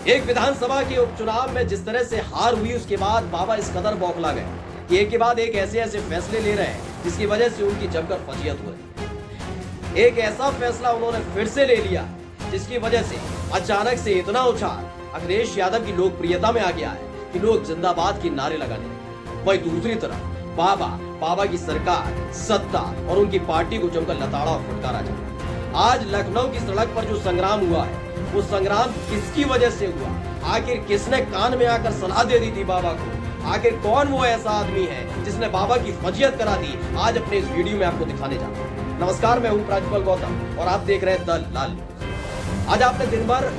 एक विधानसभा के उपचुनाव में जिस तरह से हार हुई उसके बाद बाबा इस कदर बौखला गए कि एक के बाद एक ऐसे ऐसे फैसले ले रहे हैं जिसकी वजह से उनकी जमकर फजीयत हो रही है। एक ऐसा फैसला उन्होंने फिर से ले लिया जिसकी वजह से अचानक से इतना उछाल अखिलेश यादव की लोकप्रियता में आ गया है कि लोग जिंदाबाद के नारे लगाने लगे। वहीं दूसरी तरफ बाबा की सरकार, सत्ता और उनकी पार्टी को जमकर लताड़ा और फटकारा जाए। आज लखनऊ की सड़क पर जो संग्राम हुआ है वो संग्राम किसकी वजह से हुआ? आखिर किसने कान में आकर सलाह दे दी थी बाबा को? आखिर कौन वो ऐसा आदमी है जिसने बाबा की फजीयत करा दी? आज अपने इस वीडियो में आपको दिखाने जा रहा हूं। नमस्कार, मैं हूं प्राजपल गौतम और आप देख रहे हैं द लाल न्यूज। आज आपने दिन भर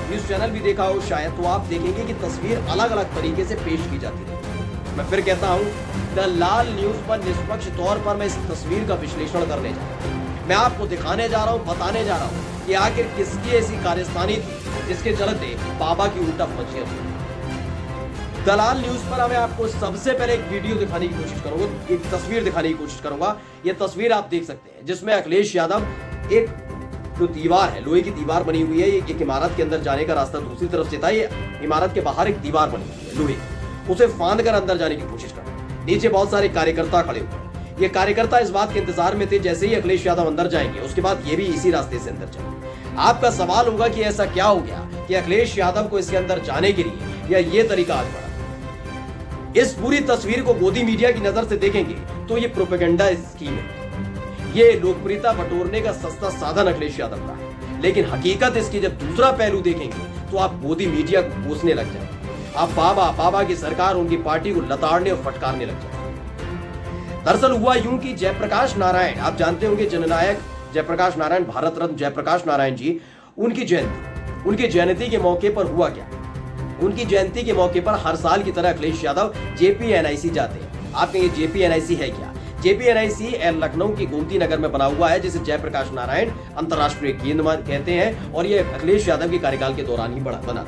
न्यूज चैनल भी देखा हो शायद, तो आप देखेंगे कि तस्वीर अलग अलग तरीके से पेश की जाती है। मैं फिर कहता हूं, द लाल न्यूज पर निष्पक्ष तौर पर मैं इस तस्वीर का विश्लेषण करने जा रहा हूं। मैं आपको दिखाने जा रहा हूं, बताने जा रहा हूं कि आखिर किसकी ऐसी कार्यस्थानी थी जिसके चलते बाबा की उल्टा फजीयत हुई। दलाल न्यूज पर मैं आपको सबसे पहले एक वीडियो दिखाने की कोशिश करूंगा, एक तस्वीर दिखाने की कोशिश करूंगा। यह तस्वीर आप देख सकते हैं जिसमें अखिलेश यादव, एक जो दीवार है, लोहे की दीवार बनी हुई है, एक इमारत के अंदर जाने का रास्ता दूसरी तरफ से था। ये इमारत के बाहर एक दीवार बनी हुई है लोहे, उसे फांद कर अंदर जाने की कोशिश कर रहे हैं। नीचे बहुत सारे कार्यकर्ता खड़े हुए हैं। ये कार्यकर्ता इस बात के इंतजार में थे जैसे ही अखिलेश यादव अंदर जाएंगे उसके बाद ये भी इसी रास्ते से अंदर जाएंगे। आपका सवाल होगा कि ऐसा क्या हो गया कि अखिलेश यादव को इसके अंदर जाने के लिए या ये तरीका आज बढ़ा? इस पूरी तस्वीर को गोदी मीडिया की नजर से देखेंगे तो ये प्रोपेगेंडा स्कीम है, ये लोकप्रियता बटोरने का सस्ता साधन अखिलेश यादव का है। लेकिन हकीकत इसकी जब दूसरा पहलू देखेंगे तो आप गोदी मीडिया को कोसने लग जाएंगे। आप बाबा की सरकार, उनकी पार्टी को लताड़ने और फटकारने लग जाएंगे। दरअसल हुआ यूं कि जयप्रकाश नारायण, आप जानते होंगे जननायक जयप्रकाश नारायण, भारत रत्न जयप्रकाश नारायण जी, उनकी जयंती के मौके पर हुआ क्या? उनकी जयंती के मौके पर हर साल की तरह अखिलेश यादव JPNIC जाते हैं। आप कहेंगे JPNIC है क्या? JPNIC लखनऊ की गोमती नगर में बना हुआ है जिसे जयप्रकाश नारायण अंतर्राष्ट्रीय केंद्र कहते हैं और यह अखिलेश यादव के कार्यकाल के दौरान ही बना था।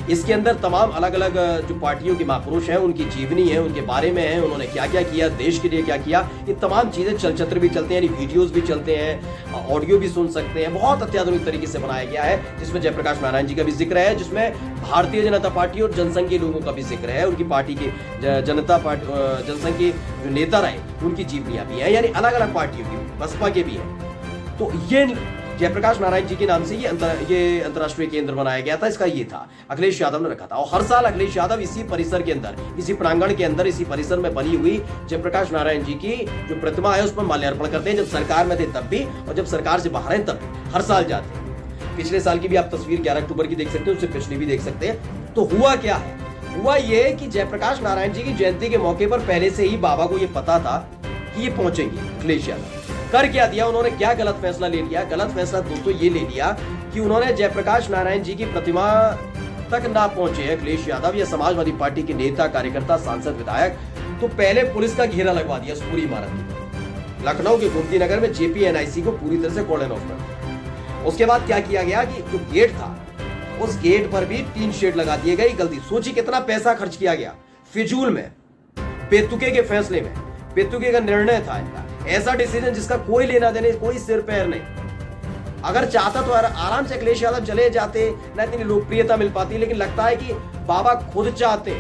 इसके अंदर तमाम अलग अलग जो पार्टियों के महापुरुष हैं उनकी जीवनी है, उनके बारे में है, उन्होंने क्या क्या किया, देश के लिए क्या किया, ये तमाम चीजें चलचित्र भी चलते हैं, यानी वीडियोस भी चलते हैं, ऑडियो भी सुन सकते हैं। बहुत अत्याधुनिक तरीके से बनाया गया है जिसमें जयप्रकाश नारायण जी का भी जिक्र है, जिसमें भारतीय जनता पार्टी और जनसंघ के लोगों का भी जिक्र है, उनकी पार्टी के जनसंघ के जो नेता रहे उनकी जीवनियां भी है, यानी अलग अलग पार्टियों की, बसपा के भी है। तो ये जयप्रकाश नारायण जी के नाम से ये अंतर्राष्ट्रीय केंद्र बनाया गया था, इसका ये था, अखिलेश यादव ने रखा था। और हर साल अखिलेश यादव इसी परिसर के अंदर, इसी प्रांगण के अंदर, इसी परिसर में बनी हुई जयप्रकाश नारायण जी की जो प्रतिमा है उस पर माल्यार्पण करते हैं। जब सरकार में थे तब भी और जब सरकार से बाहर हैं तब भी हर साल जाते हैं। पिछले साल की भी आप तस्वीर 11 अक्टूबर की देख सकते हैं, उससे पिछली भी देख सकते हैं। तो हुआ क्या है? हुआ ये कि जयप्रकाश नारायण जी की जयंती के मौके पर पहले से ही बाबा को ये पता था कि ये पहुंचेंगे अखिलेश यादव। कर क्या दिया उन्होंने? क्या गलत फैसला ले लिया? गलत फैसला दोस्तों ये ले लिया कि उन्होंने जयप्रकाश नारायण जी की प्रतिमा तक ना पहुंचे अखिलेश यादव या समाजवादी पार्टी के नेता, कार्यकर्ता, सांसद, विधायक, तो पहले पुलिस का घेरा लगवा दिया उस पूरी इमारत की। लखनऊ के गोमती नगर में JPNIC को पूरी तरह से कॉर्डन ऑफ कर दिया। उसके बाद क्या किया गया कि जो गेट था उस गेट पर भी 3 शेड लगा दिए गए। गलती सोची कितना पैसा खर्च किया गया फिजूल में, बेतुके के फैसले में, बेतुके का निर्णय था इनका, ऐसा डिसीजन जिसका कोई लेना देने, कोई सिर पैर नहीं। अगर चाहता तो आराम से अखिलेश यादव चले जाते, न इतनी लोकप्रियता मिल पाती। लेकिन लगता है कि बाबा खुद चाहते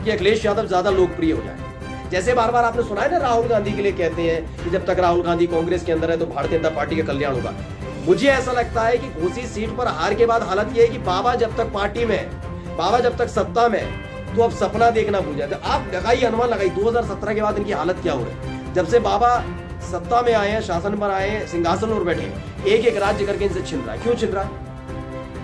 कि अखिलेश यादव ज्यादा लोकप्रिय हो जाए। जैसे बार बार आपने सुना है ना, राहुल गांधी के लिए कहते हैं कि जब तक राहुल गांधी कांग्रेस के अंदर है तो भारतीय जनता पार्टी का कल्याण होगा। मुझे ऐसा लगता है कि घोसी सीट पर हार के बाद हालत यह है कि बाबा जब तक पार्टी में, बाबा जब तक सत्ता में, तो अब सपना देखना भूल जाते। आप लगाइए, अनुमान लगाइए 2017 के बाद इनकी हालत क्या हो रही है। जब से बाबा सत्ता में आए हैं, शासन पर आए हैं, सिंहासन पर बैठे हैं, एक एक राज्य करके इनसे छिन रहा है। क्यों छिन रहा है?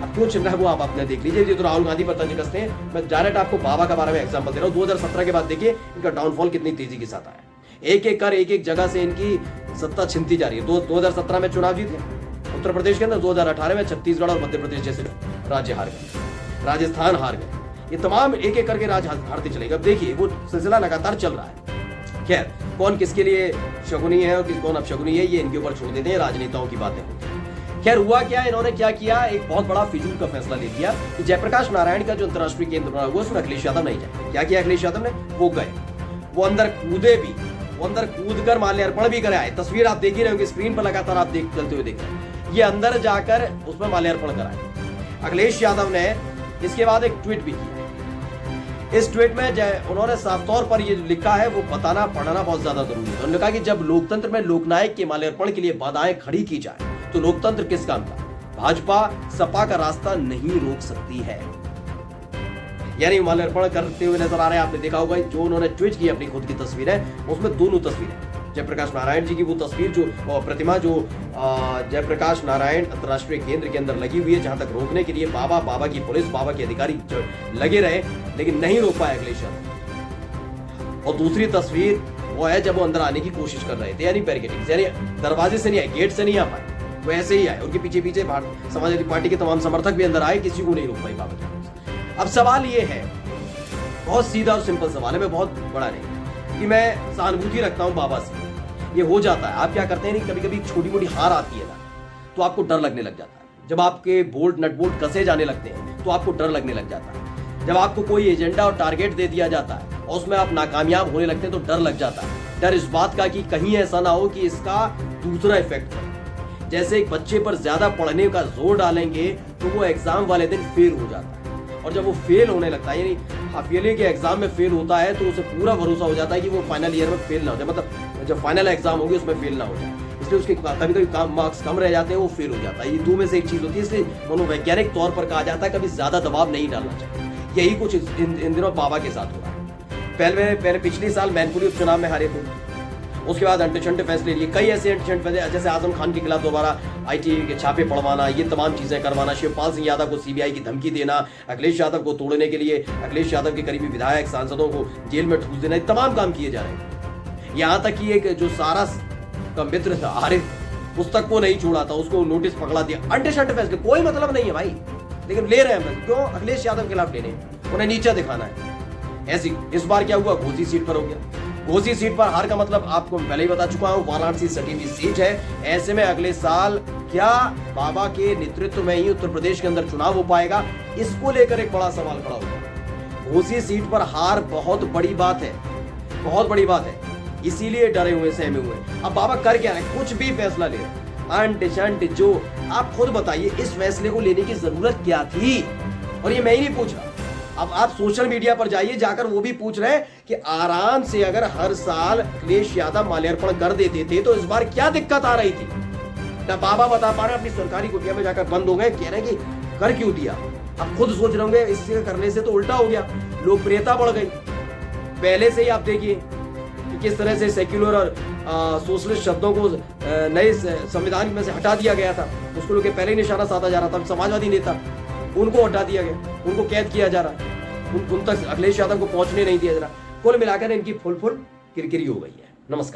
अब क्यों छिन रहा है वो आप अपने देख लीजिए। तो राहुल गांधी पर तंज कसते हैं। मैं डायरेक्ट आपको बाबा के बारे में एग्जांपल दे रहा हूं। 2017 के बाद देखिए इनका डाउनफॉल कितनी तेजी के साथ आया। एक एक कर एक एक जगह से इनकी सत्ता छिनती जा रही है। 2017 में चुनाव जीते उत्तर प्रदेश के अंदर, 2018 में छत्तीसगढ़ और मध्य प्रदेश जैसे राज्य हार गए, राजस्थान हार गए। ये तमाम एक एक करके राज्य हारते चलेगा। अब देखिए वो सिलसिला लगातार चल रहा है। खैर, कौन किसके लिए शगुनी है और कौन अपशगुनी है ये इनके ऊपर छोड़ देते हैं, राजनेताओं की बातें होती हैं। खैर हुआ क्या, इन्होंने क्या किया, एक बहुत बड़ा फिजूल का फैसला ले लिया कि जयप्रकाश नारायण का जो अंतर्राष्ट्रीय केंद्र बना हुआ उसमें अखिलेश यादव नहीं जाए। क्या किया अखिलेश यादव ने? वो गए, वो अंदर कूदे भी, वो अंदर कूद कर माल्यार्पण भी कराए। तस्वीर आप देख ही रहे होंगे स्क्रीन पर, लगातार आप चलते हुए देख रहे हैं। ये अंदर जाकर उसमें माल्यार्पण कराए। अखिलेश यादव ने इसके बाद एक ट्वीट भी किया। इस ट्वीट में उन्होंने साफ तौर पर ये लिखा है, वो बताना पढ़ना बहुत ज्यादा जरूरी है। उन्होंने कहा कि जब लोकतंत्र में लोकनायक के माल्यार्पण के लिए बाधाएं खड़ी की जाए तो लोकतंत्र किस काम का? भाजपा सपा का रास्ता नहीं रोक सकती है। यानी माल्यार्पण करते हुए नजर आ रहे हैं। आपने देखा होगा जो उन्होंने ट्वीट की अपनी खुद की तस्वीर है, उसमें दोनों तस्वीरें जयप्रकाश नारायण जी की वो तस्वीर जो प्रतिमा जो जयप्रकाश नारायण अंतर्राष्ट्रीय केंद्र के अंदर लगी हुई है, जहां तक रोकने के लिए बाबा की पुलिस, बाबा के अधिकारी लगे रहे लेकिन नहीं रोक पाए अगले क्षण। और दूसरी तस्वीर वो है जब वो अंदर आने की कोशिश कर रहे थे, यानी बैरिकेडिंग, यानी दरवाजे से नहीं आए, गेट से नहीं आ पाए, वो ऐसे ही आए। उनके पीछे पीछे समाजवादी पार्टी के तमाम समर्थक भी अंदर आए, किसी को नहीं रोक पाई बाबा की पुलिस। अब सवाल ये है, बहुत सीधा और सिंपल सवाल है, मैं बहुत बड़ा नहीं, कि मैं सहानुभूति रखता हूं बाबा से, ये हो जाता है। आप क्या करते हैं, कभी कभी छोटी मोटी हार आती है ना, तो आपको डर लगने लग जाता है। जब आपके बोल्ट नट बोल्ट कसे जाने लगते हैं तो आपको डर लगने लग जाता है। जब आपको कोई एजेंडा और टारगेट दे दिया जाता है और उसमें आप नाकामयाब होने लगते हैं तो डर लग जाता है। डर इस बात का कि कहीं ऐसा ना हो कि इसका दूसरा इफेक्ट हो। जैसे एक बच्चे पर ज्यादा पढ़ने का जोर डालेंगे तो वो एग्जाम वाले दिन फेल हो जाता है, और जब वो फेल होने लगता है, यानी हाफ ईयरली के एग्जाम में फेल होता है, तो उसे पूरा भरोसा हो जाता है कि वो फाइनल ईयर में फेल ना हो जाए, मतलब जब फाइनल एग्जाम होगी उसमें फेल ना हो जाए, इसलिए उसके कभी कभी मार्क्स कम रह जाते हैं, वो फेल हो जाता है। ये दो में से एक चीज होती है, इसलिए मनोवैज्ञानिक तौर पर कहा जाता है कभी ज्यादा दबाव नहीं डालना चाहिए। यही कुछ इन दिनों बाबा के साथ हो रहा है। पहले पिछले साल मैनपुरी उपचुनाव में हारे थे, उसके बाद अंटे फैसले लिए, कई ऐसे अंटे फैसले, जैसे आजम खान के खिलाफ दोबारा आईटी के छापे पड़वाना, ये तमाम चीजें करवाना, शिवपाल सिंह यादव को सीबीआई की धमकी देना, अखिलेश यादव को तोड़ने के लिए अखिलेश यादव के करीबी विधायक सांसदों को जेल में ठूस देना, तमाम काम किए जा रहे हैं। यहाँ तक कि एक जो सारस का मित्र था आरिफ, उस तक को नहीं छोड़ा था, उसको नोटिस पकड़ा दिया। अंटे फैसले कोई मतलब नहीं है भाई, लेकिन ले रहे हैं। क्यों? अखिलेश यादव के खिलाफ लेने, उन्हें नीचा दिखाना है। ऐसी इस बार क्या हुआ, घोसी सीट पर हो गया। घोसी सीट पर हार का मतलब आपको पहले ही बता चुका हूं, वाराणसी सटी हुई सीट है। ऐसे में अगले साल क्या बाबा के नेतृत्व में ही उत्तर प्रदेश के अंदर चुनाव हो पाएगा, इसको लेकर एक बड़ा सवाल खड़ा होगा। घोसी सीट पर हार बहुत बड़ी बात है, बहुत बड़ी बात है, इसीलिए डरे हुए सहमे हुए। अब बाबा कर क्या रहे, कुछ भी फैसला ले रहे, अंट शंट जो, आप खुद बताइए इस फैसले को लेने की जरूरत क्या थी? और ये मैं ही नहीं पूछ रहा, अब आप सोशल मीडिया पर जाइए, जाकर वो भी पूछ रहे हैं कि आराम से अगर हर साल अखिलेश यादव माल्यार्पण कर देते थे तो इस बार क्या दिक्कत आ रही थी? ना बाबा बता पा रहे, अपनी सरकारी कुटिया में जाकर बंद हो गए, कह रहे हैं कि कर क्यों दिया। अब खुद सोच रहे होंगे इससे करने से तो उल्टा हो गया, लोकप्रियता बढ़ गई। पहले से ही आप देखिए कि किस तरह से सेक्युलर और सोशलिस्ट शब्दों को नए संविधान में से हटा दिया गया था, उसको लोग पहले ही निशाना साधा जा रहा था। समाजवादी नेता उनको हटा दिया गया, उनको कैद किया जा रहा है, उन तक अखिलेश यादव को पहुंचने नहीं दिया जा रहा। कुल मिलाकर इनकी फुल किरकिरी हो गई है। नमस्कार।